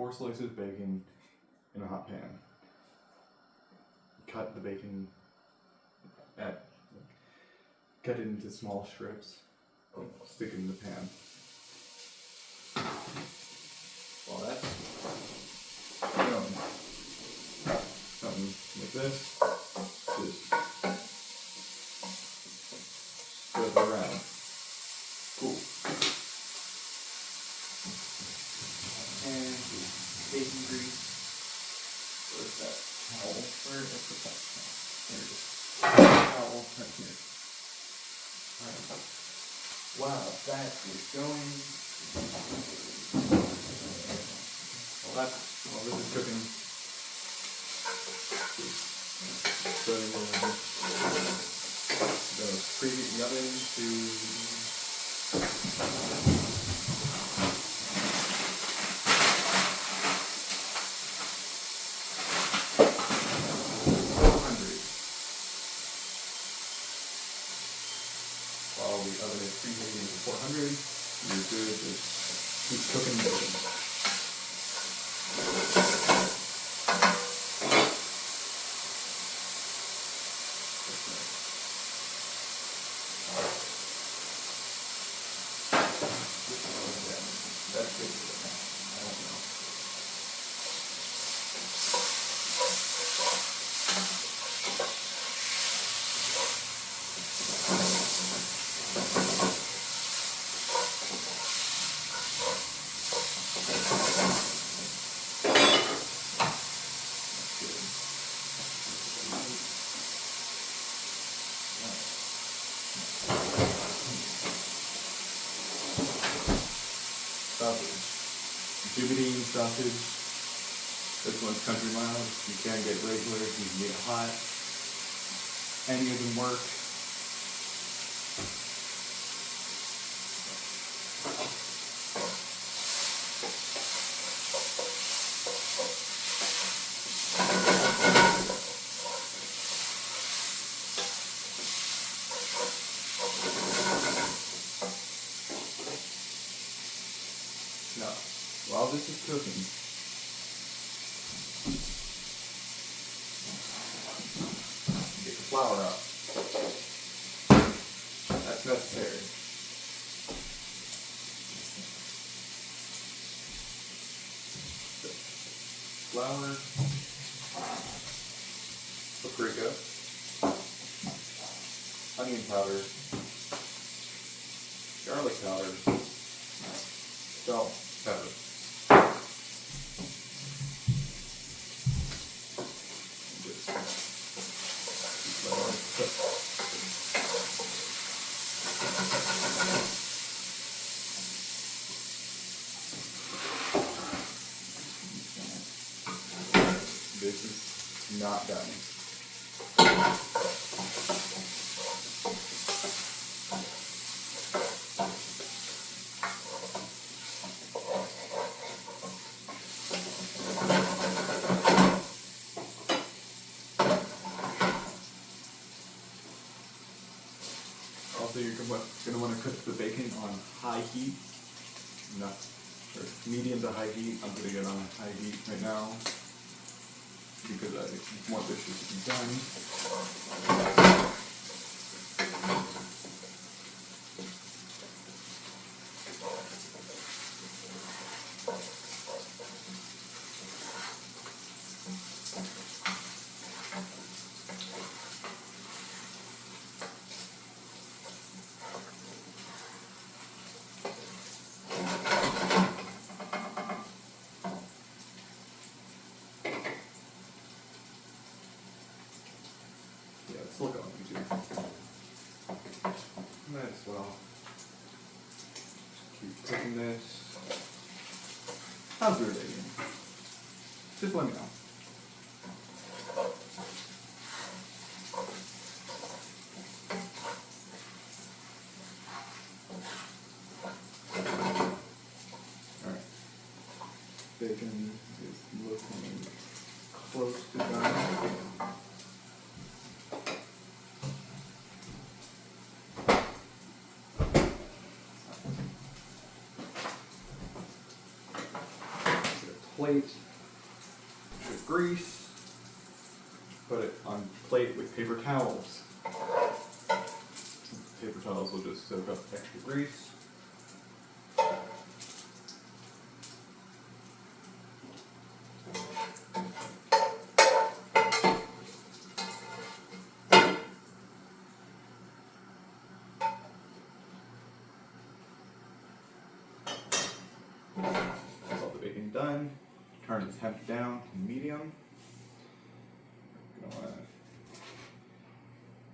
4 slices of bacon in a hot pan. Cut the bacon cut it into small strips. Stick it in the pan. While that's going, something like this, just spread it around. Cool. And bacon grease. Where's that towel? Where is the towel? There it is. Towel right here. Alright. Wow, that is going. While this is cooking, the preheat the oven to 400. While the oven is preheating to 400, you're good. Just keep cooking bacon. That's good. I don't know. Sausage. Jubilee sausage. This one's country mild. You can get regular, you can get hot. Any of them work. Now, while this is cooking, get the flour up. That's necessary. Flour, paprika, onion powder, garlic powder, salt, pepper. Just let it cook. This is not done. Also, you're going to want to cook the bacon on high heat, or medium to high heat. I'm putting it on high heat right now because I want this to be done. Yeah, let's look on YouTube. Might as well keep cooking this. How's your bacon? Just let me know. Alright. Bacon is looking close to done. plate with grease. Put it on plate with paper towels. Paper towels will just soak up extra grease. That's all the baking done. Turn the temp down to medium.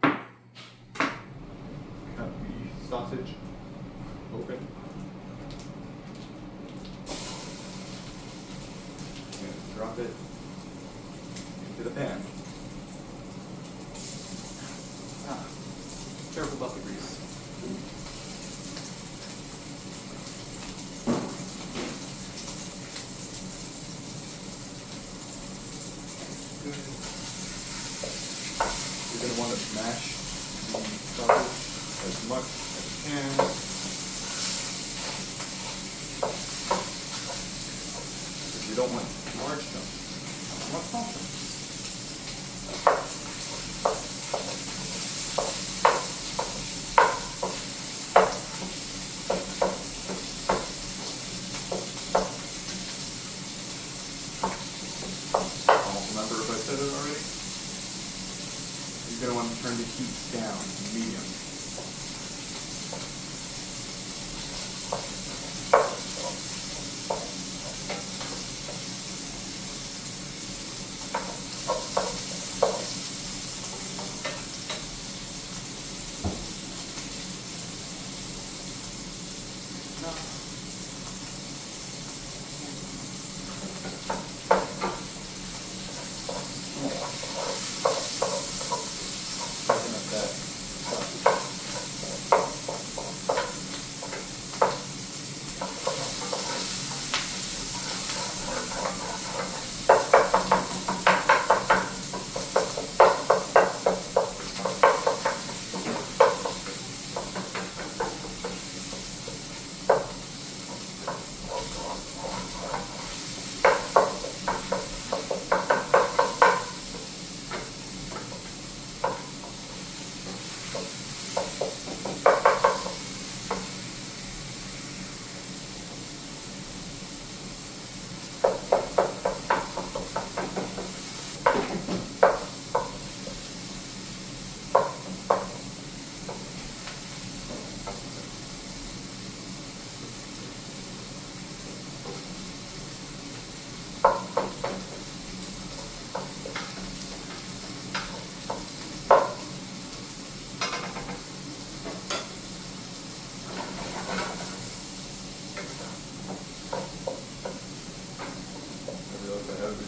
Gonna cut the sausage open. And drop it into the pan. Careful about the grease. You're going to want to mash the sausage as much as you can. Because you don't want large chunks. You want small chunks. Almost remember if I said it already. You're going to want to turn the heat down to medium.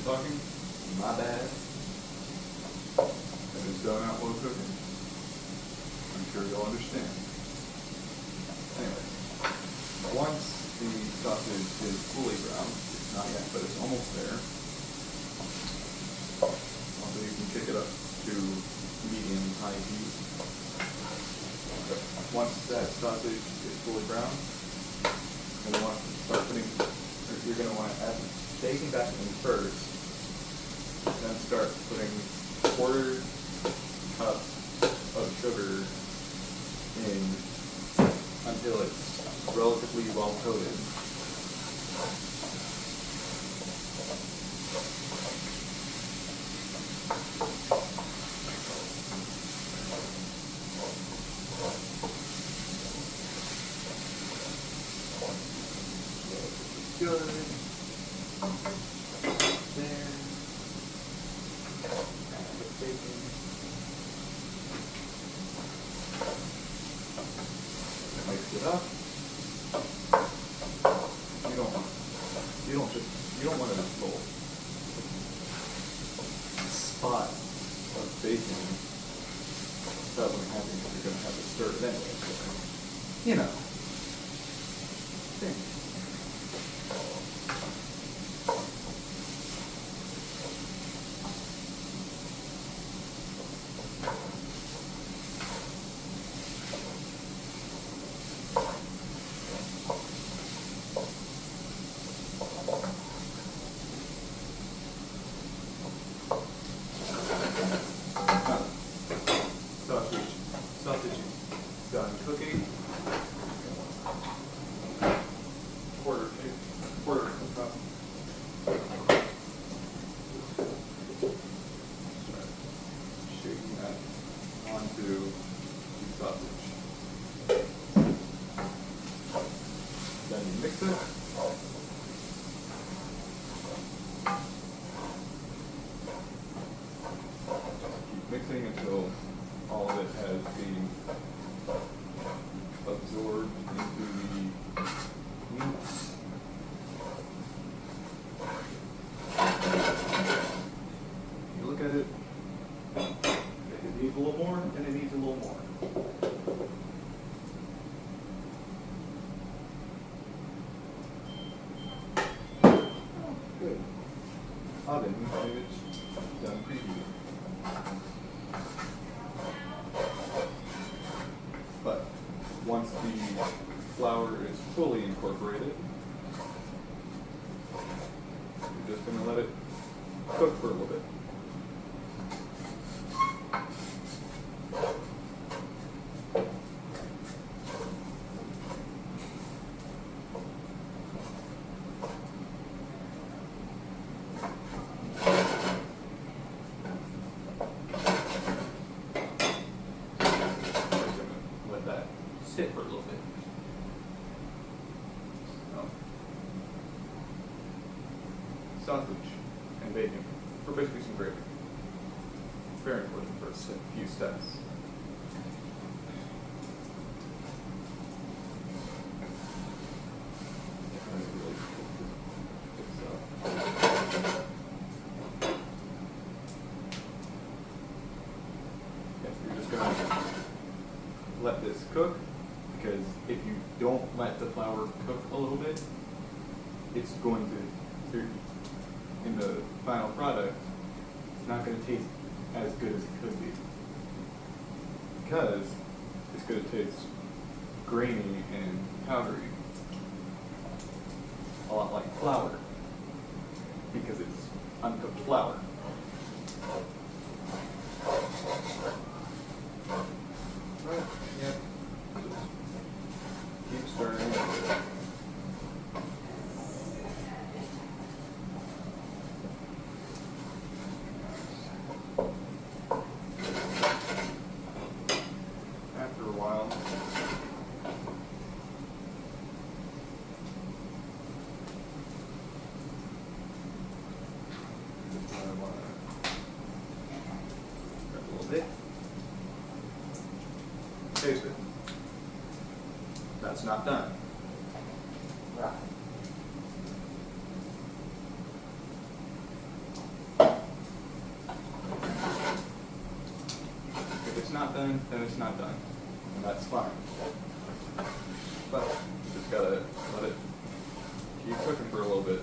Talking, my bad. I just done out while cooking. I'm sure you'll understand. Anyway, once the sausage is fully brown, it's not yet, but it's almost there. Also, you can kick it up to medium-high heat. But once that sausage is fully brown, you're going to want to start putting, or you're going to want to add baking back in first. Then start putting 1/4 cup of sugar in until it's relatively well coated. Good. There. Bacon. Mix it up. You don't want a little spot of bacon. That wouldn't happen if you're gonna have to stir it anyway. So, you know. Thing. the sausage. Then you mix it. Keep mixing until all of it has been absorbed into the meats. You look at it, if it needs a little more, then it needs a little more. Good. Oven image done preview. But once the flour is fully incorporated, you're just going to let it cook for a little bit. Let that sit for a little bit. Sausage and bacon for basically some gravy. Very important for a few steps. You're just going to let this cook, because if you don't let the flour cook a little bit, it's going to, in the final product, it's not going to taste as good as it could be. Because it's going to taste grainy and powdery. A lot like flour. Because it's uncooked flour. Right, yeah. Just keep stirring. After a while, I want to grab a little bit. Taste it. That's not done. Right. If it's not done, then it's not done. And that's fine. But you just gotta let it keep cooking for a little bit.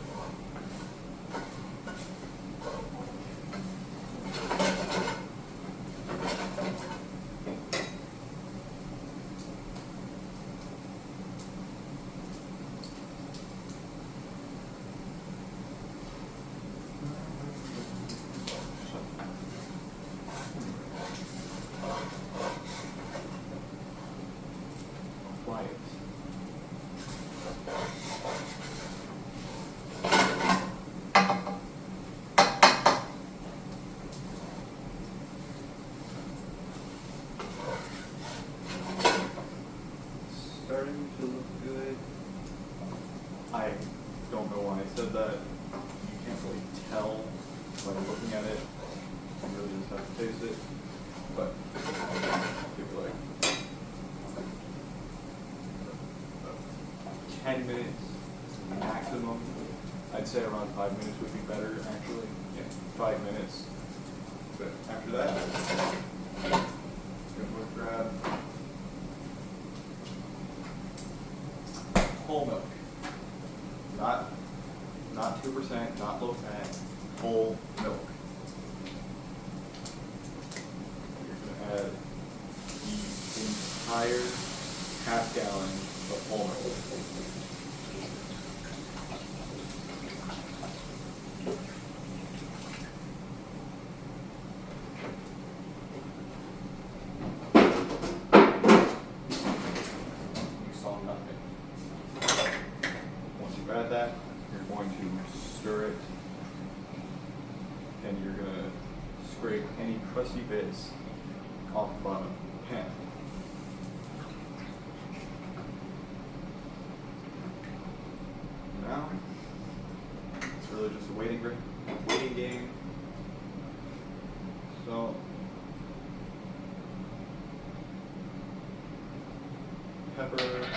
Quiet. Starting to look good. I don't know why I said that. You can't really tell by looking at it. You really just have to taste it. But give it like 10 minutes maximum. I'd say around 5 minutes would be better, actually. Yeah, 5 minutes. But after that, I'm going to grab whole milk. Not 2%, not low fat, whole milk. You're going to add the entire half gallon of whole milk. You saw nothing. Once you've added that, you're going to stir it, and you're going to scrape any crusty bits off the bottom. pan. Now, it's really just a waiting game. So, pepper,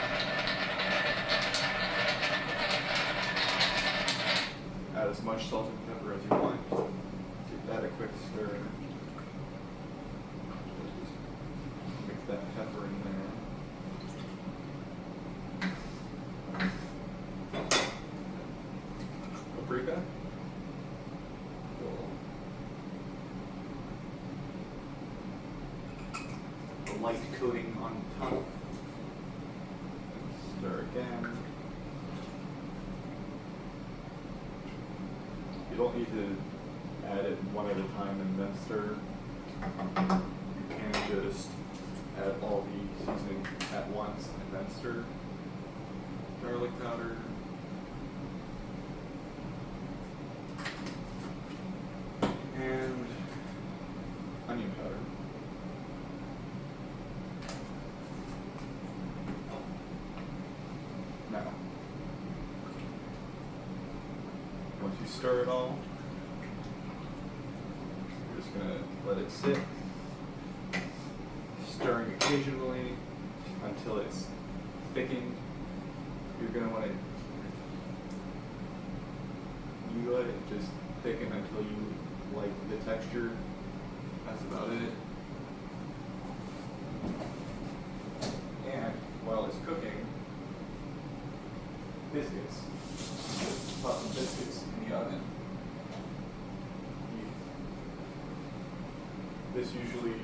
add as much salt and pepper as you want. Give that a quick stir. Just mix that pepper in there. Paprika. A light coating on top. Stir again. You don't need to add it one at a time and then stir. You can just add all the seasoning at once and then stir. Garlic powder. And onion powder. Now, once you stir it all, you're just going to let it sit, stirring occasionally until it's thickened. You're going to want to let it just thicken until you like the texture. That's about it. And while it's cooking, biscuits. Put some biscuits in the oven. This usually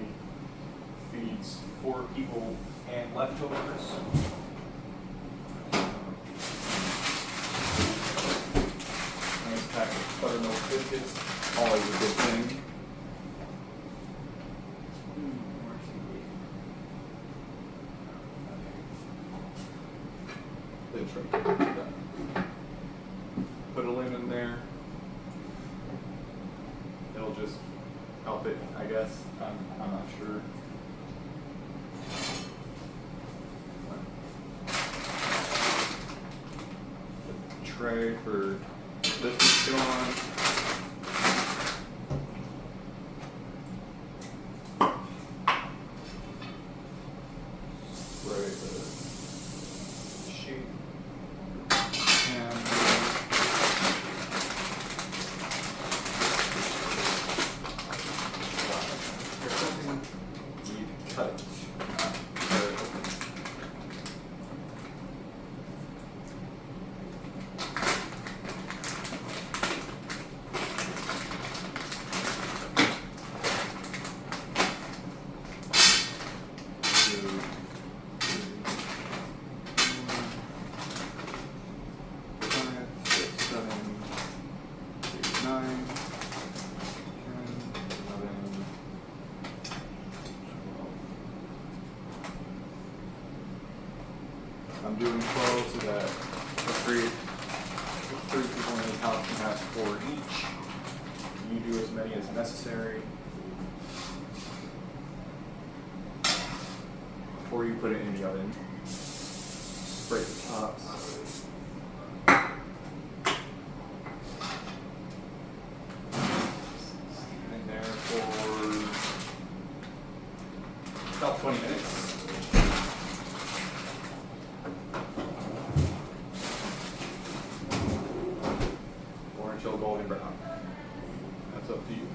feeds 4 people and leftovers. Nice pack of buttermilk biscuits, always a good thing. Put a lid in there. It'll just help it, I guess. I'm not sure. Tray for this to go on. Spray the sheet. And here's something you cut it. Very open. I'm doing 12 so that three people in the house can have 4 each. You do as many as necessary before you put it in the oven. Break the tops. In there for about 20 minutes. Until golden brown. That's up to you.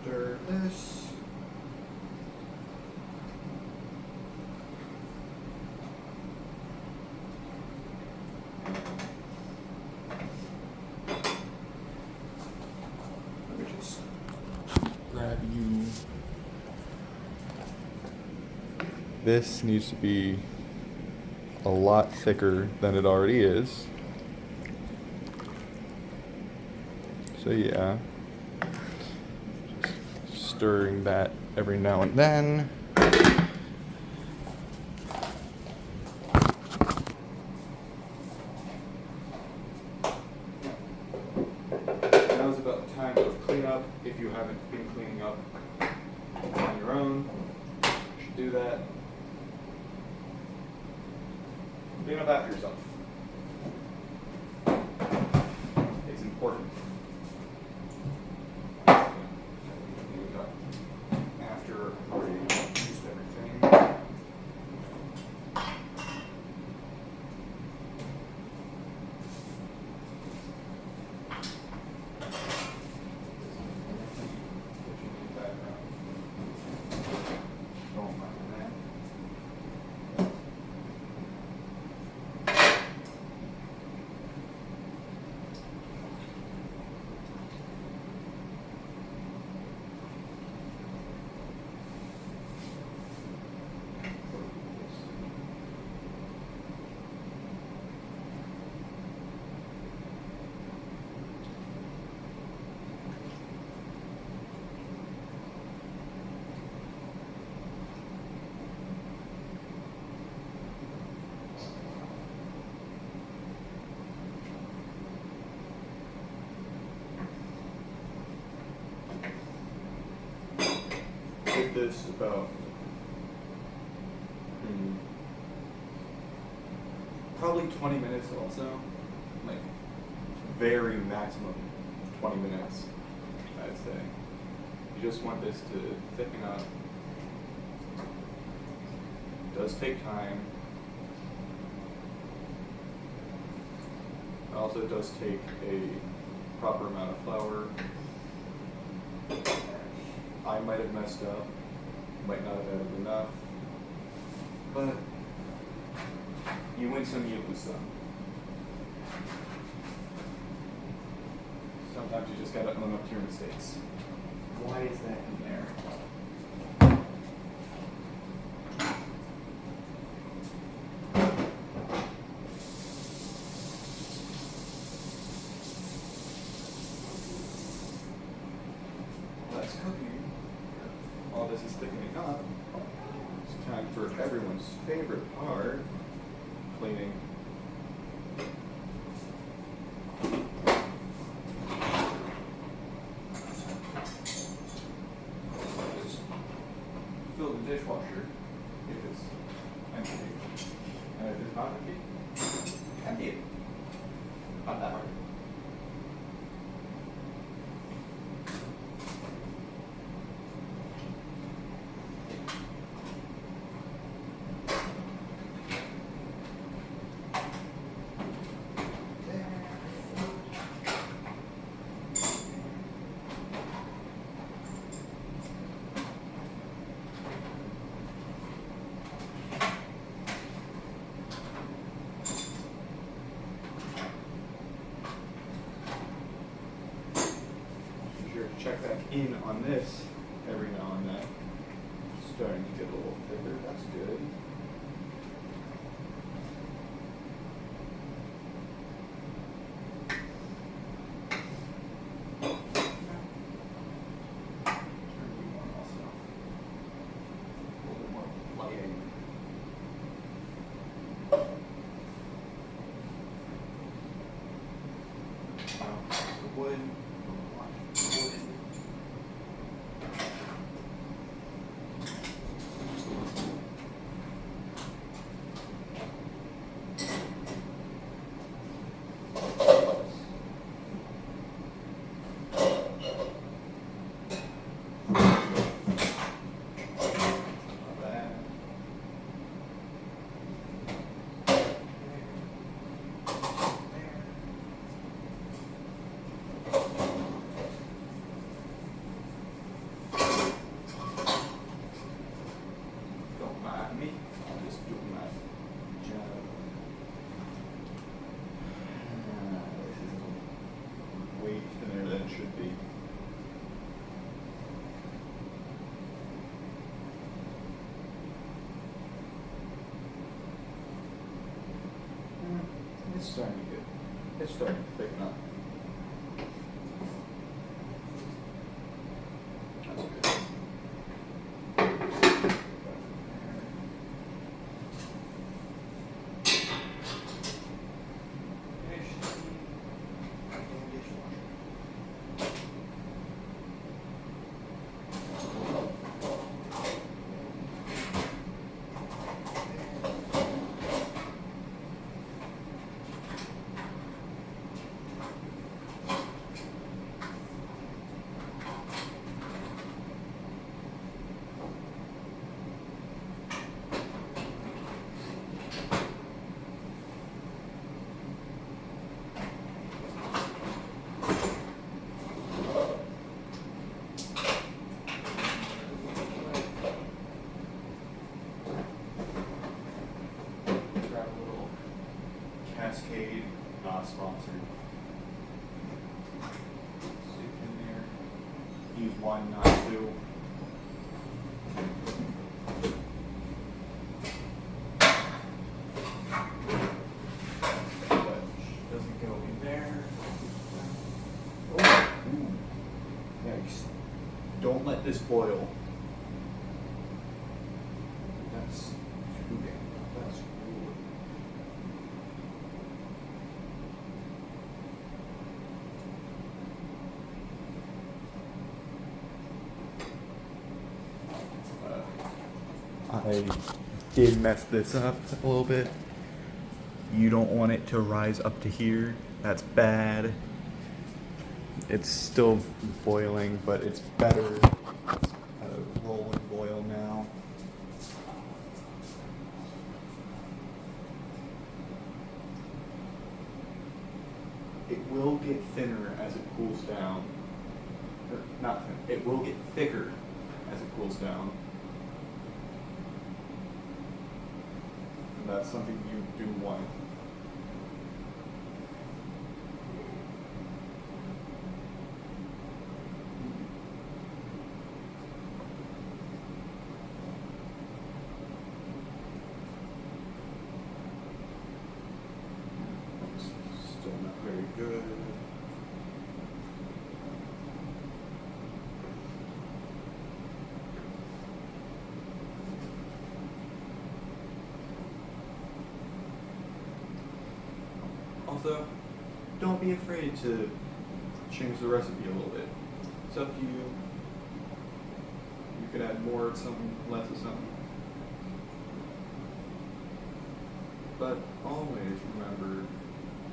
Stir this. Let me just grab you. This needs to be a lot thicker than it already is. So yeah, just stirring that every now and then. Now's about the time of cleanup if you haven't been cleaning up your own, you should do that. Clean up after yourself. It's important. After I've already used everything. Don't mind that. Did this about probably 20 minutes also, like very maximum 20 minutes, I'd say. You just want this to thicken up. It does take time. It also does take a proper amount of flour. I might have messed up, might not have added enough, but you win some, you lose some. Sometimes you just gotta own up to your mistakes. Why is that in there? That's cooking. While this is thickening up, it's time for everyone's favorite part, cleaning. Just fill the dishwasher if it's empty. And if it's not empty, empty it. Not that hard. Check back in on this every now and then. Starting to get a little thicker, that's good. Turn you on also. A little bit more lighting. The wood. Should be. It's starting to get. It's starting to thicken up. That's good. one, not two. Doesn't go in there. Oh, ooh. Yikes. Don't let this boil. That's too damn. That's cool. I did mess this up a little bit. You don't want it to rise up to here. That's bad. It's still boiling, but it's better. It's at a rolling boil now. It will get thinner as it cools down. Or not thin. It will get thicker as it cools down. And that's something you do want. Still not very good. Also, don't be afraid to change the recipe a little bit. It's up to you. You could add more of something, less of something. But always remember,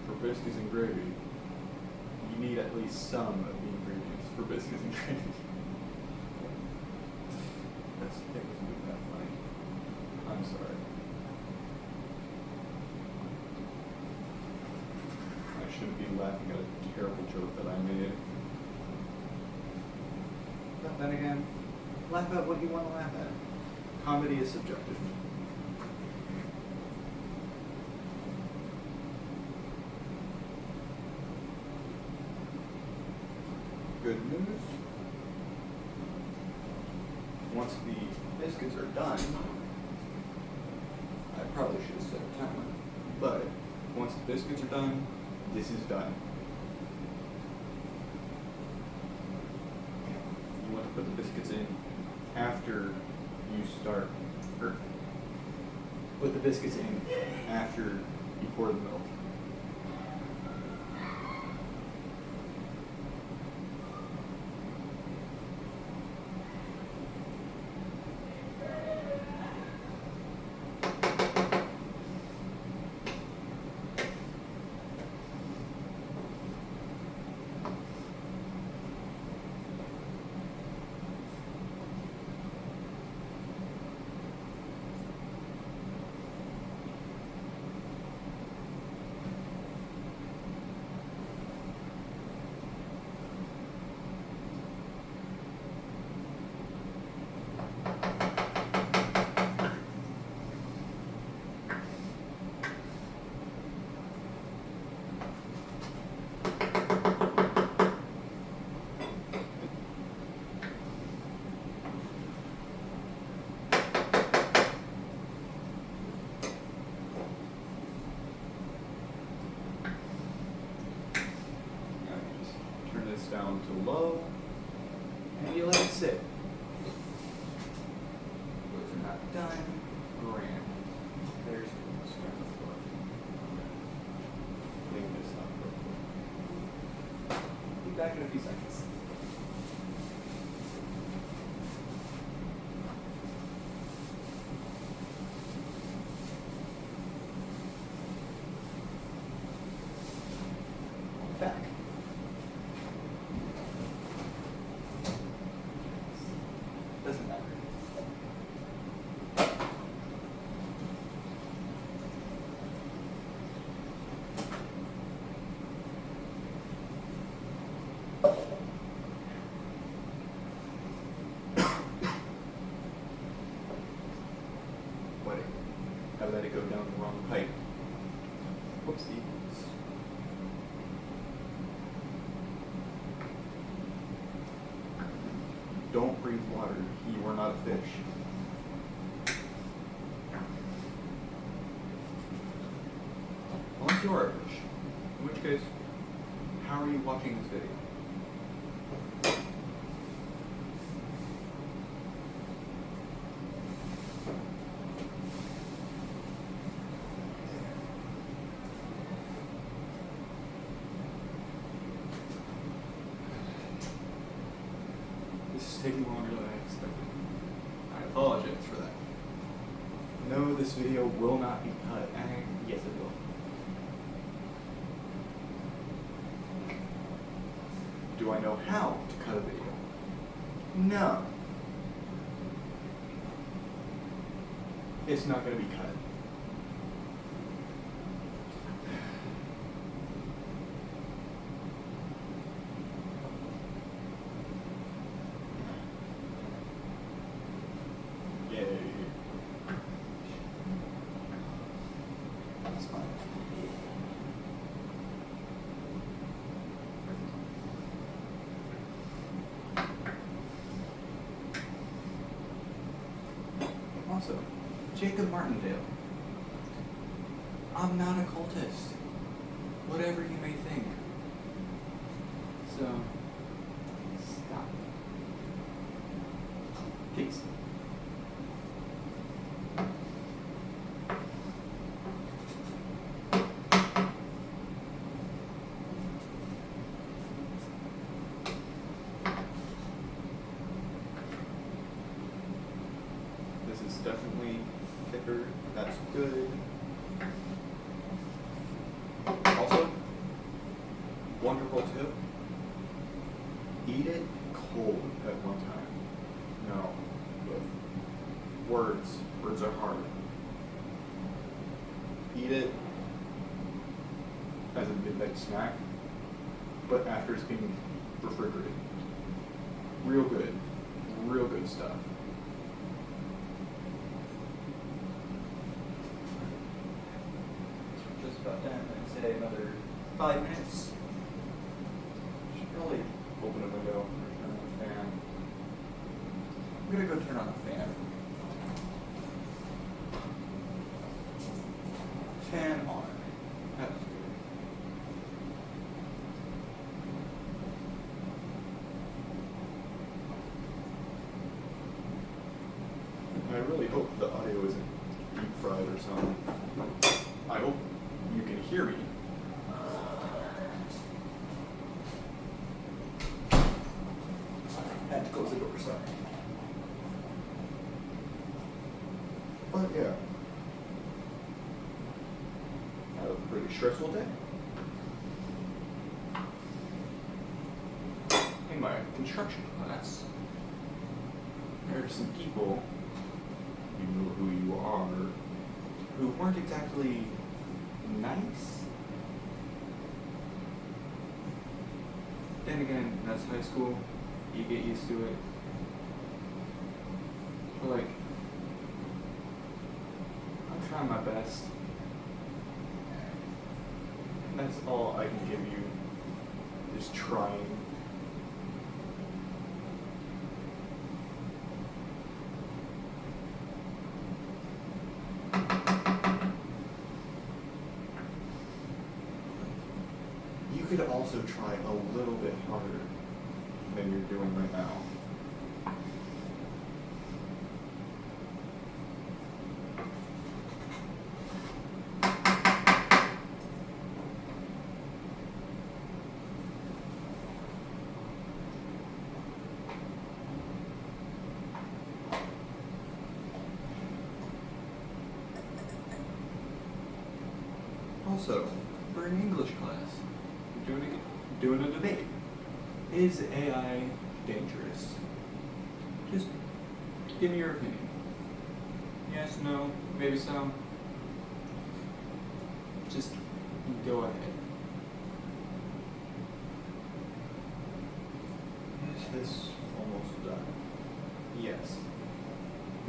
for biscuits and gravy, you need at least some of the ingredients for biscuits and gravy. It wasn't that funny. I'm sorry. I shouldn't be laughing at a terrible joke that I made. But then again, laugh at what you want to laugh at. Comedy is subjective. Good news. Once the biscuits are done, I probably should have set a timer, but once the biscuits are done, this is done. You want to put the biscuits in after you start, or put the biscuits in after you pour the milk. Down to low, and you let it sit. Those are not done. Grand. There's the scrambled flour. Clean this up real quick. Be back in a few seconds. Back. Doesn't matter. Wait, I let it go down the wrong pipe. Whoopsie. don't breathe water, you are not a fish. Unless you are a fish. In which case, how are you watching this video? This is taking longer than I expected. I apologize for that. No, this video will not be cut. Yes, it will. Do I know how to cut a video? No. It's not going to be cut. Yay. That's fine. Also, Jacob Martindale. I'm not a cultist. Whatever you may think. So, stop. Peace. This is definitely thicker. That's good. Also, wonderful tip. Eat it cold at one time. No. Words. Words are hard. Eat it as a midnight snack, but after it's being refrigerated. Real good. Real good stuff. Just about done. I'd say another 5 minutes. Should probably open a window or turn on the fan. I'm gonna go turn on the fan. Fan on. That's good. I really hope the audio isn't deep fried or something. I hope you can hear me. I had to close the door, sorry. But yeah. Had a pretty stressful day. In my construction class, there are some people, you know who you are, who weren't exactly nice. Then again, that's high school. You get used to it. But like, I'm trying my best. That's all I can give you, is trying. You could also try a little bit harder than you're doing right now. Also, for an English class, doing a debate. Is AI dangerous? Just give me your opinion. Yes, no, maybe so. Just go ahead. Is this almost done? Yes.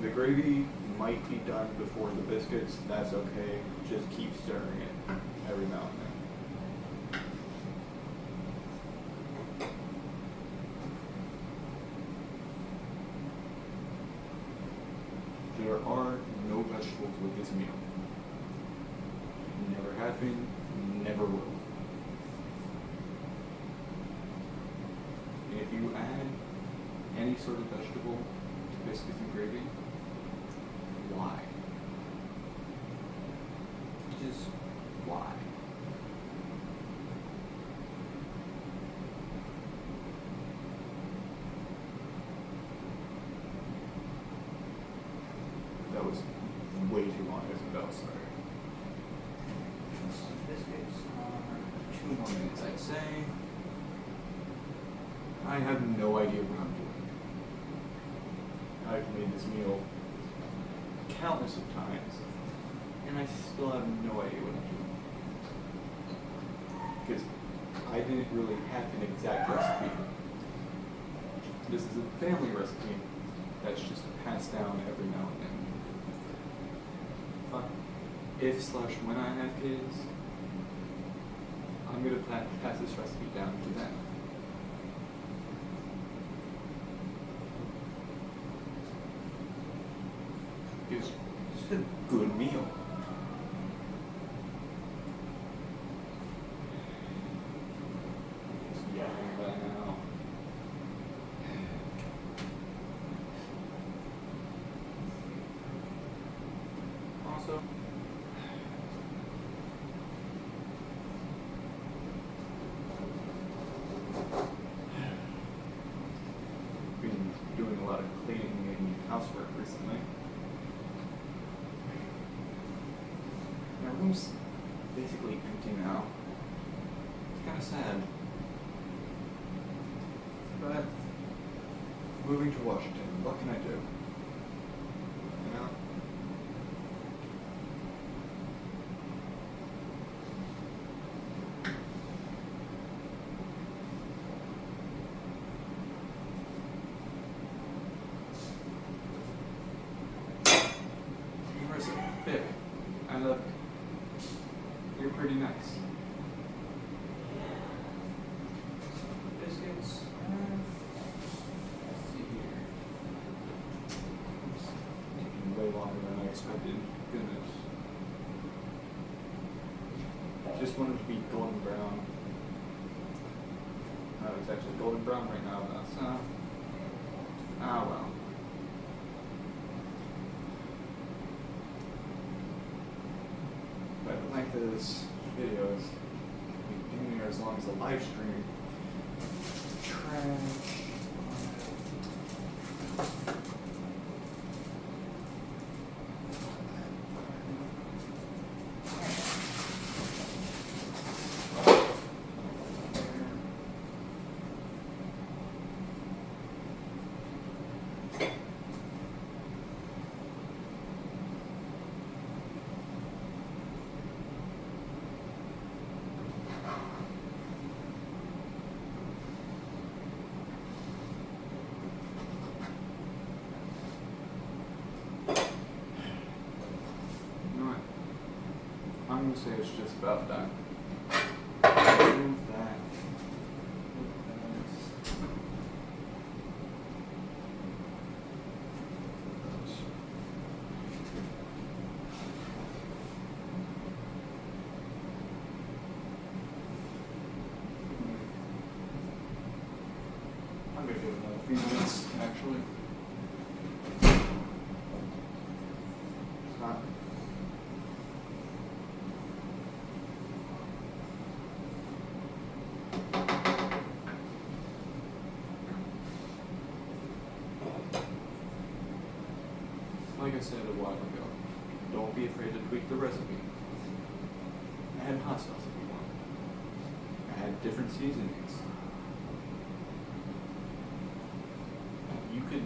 The gravy might be done before the biscuits. That's okay. Just keep stirring it every now and then. There are no vegetables with this meal. Never have been, never will. And if you add any sort of vegetable to biscuits and gravy, why? Just why? That was way too long as a bell, sorry. Biscuits are 2 more minutes, I'd say. I have no idea what I'm doing. I've made this meal countless of times, and I still have no idea what I'm doing. Because I didn't really have an exact recipe. This is a family recipe that's just passed down every now and then. If/when I have kids, I'm going to pass this recipe down to them. It's just a good meal. Just yelling by now. Also, been doing a lot of cleaning and housework recently. My room's basically empty now. It's kind of sad. But moving to Washington, what can I do? You know? Yours are big. I love it. You're pretty nice. Biscuits. Let's see here. It's taking way longer than I expected. Goodness. Just wanted to be golden brown. It's actually golden brown right now, but so. Ah well. But the length of this video is being here as long as the live stream. Trash. I'm going to say it's just about done. Move that. I'm going to give it another few minutes, actually. It's not. Like I said a while ago, don't be afraid to tweak the recipe. Add hot sauce if you want. Add different seasonings. You could,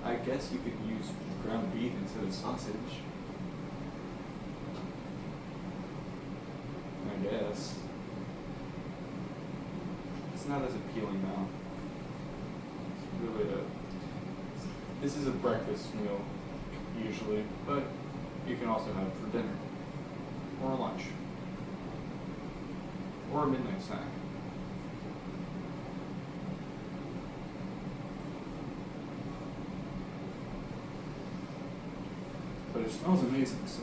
I guess you could use ground beef instead of sausage. I guess. It's not as appealing now. It's really this is a breakfast meal, usually, but you can also have it for dinner, or lunch, or a midnight snack. it smells amazing, so.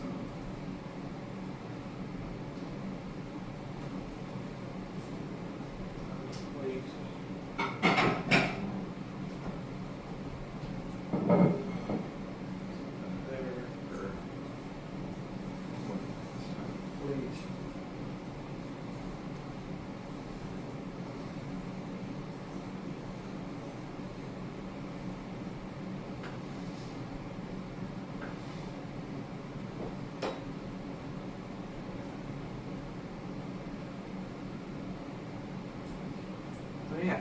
So yeah,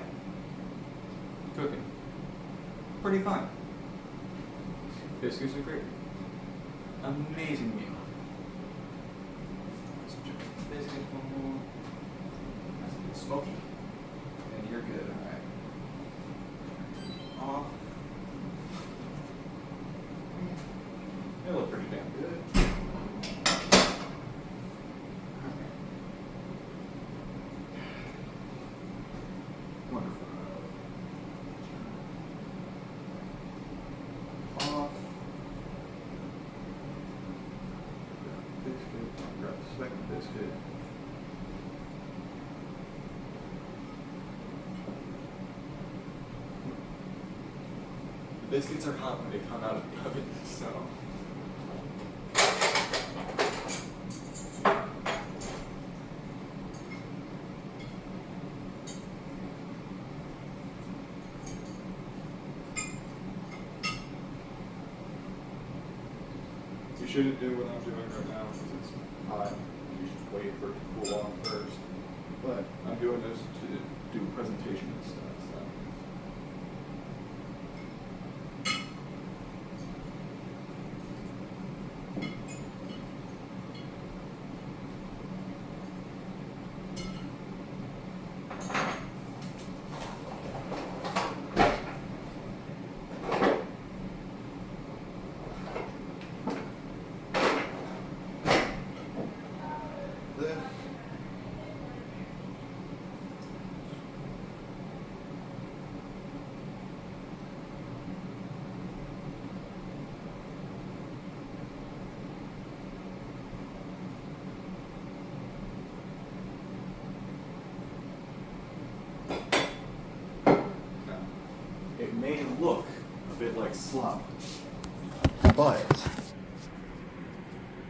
cooking, pretty fun. Biscuits are great. Amazing meal. Biscuits, one more. That's a bit smoky. And you're good, alright. Off. They look pretty damn good. Wonderful. Off. Biscuit. Grab the second biscuit. The biscuits are hot when they come out of the oven, so. You shouldn't do what I'm doing right now because it's hot. You should wait for it to cool off first. But I'm doing this to do a presentation and stuff. So. This. Now, it may look a bit like slop, but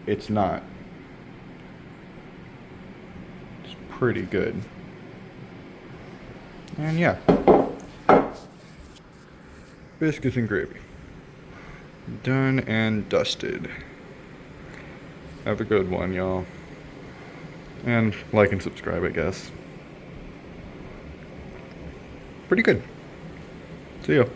it's not. Pretty good. And yeah, biscuits and gravy. Done and dusted. Have a good one, y'all. And like and subscribe, I guess. Pretty good. See ya.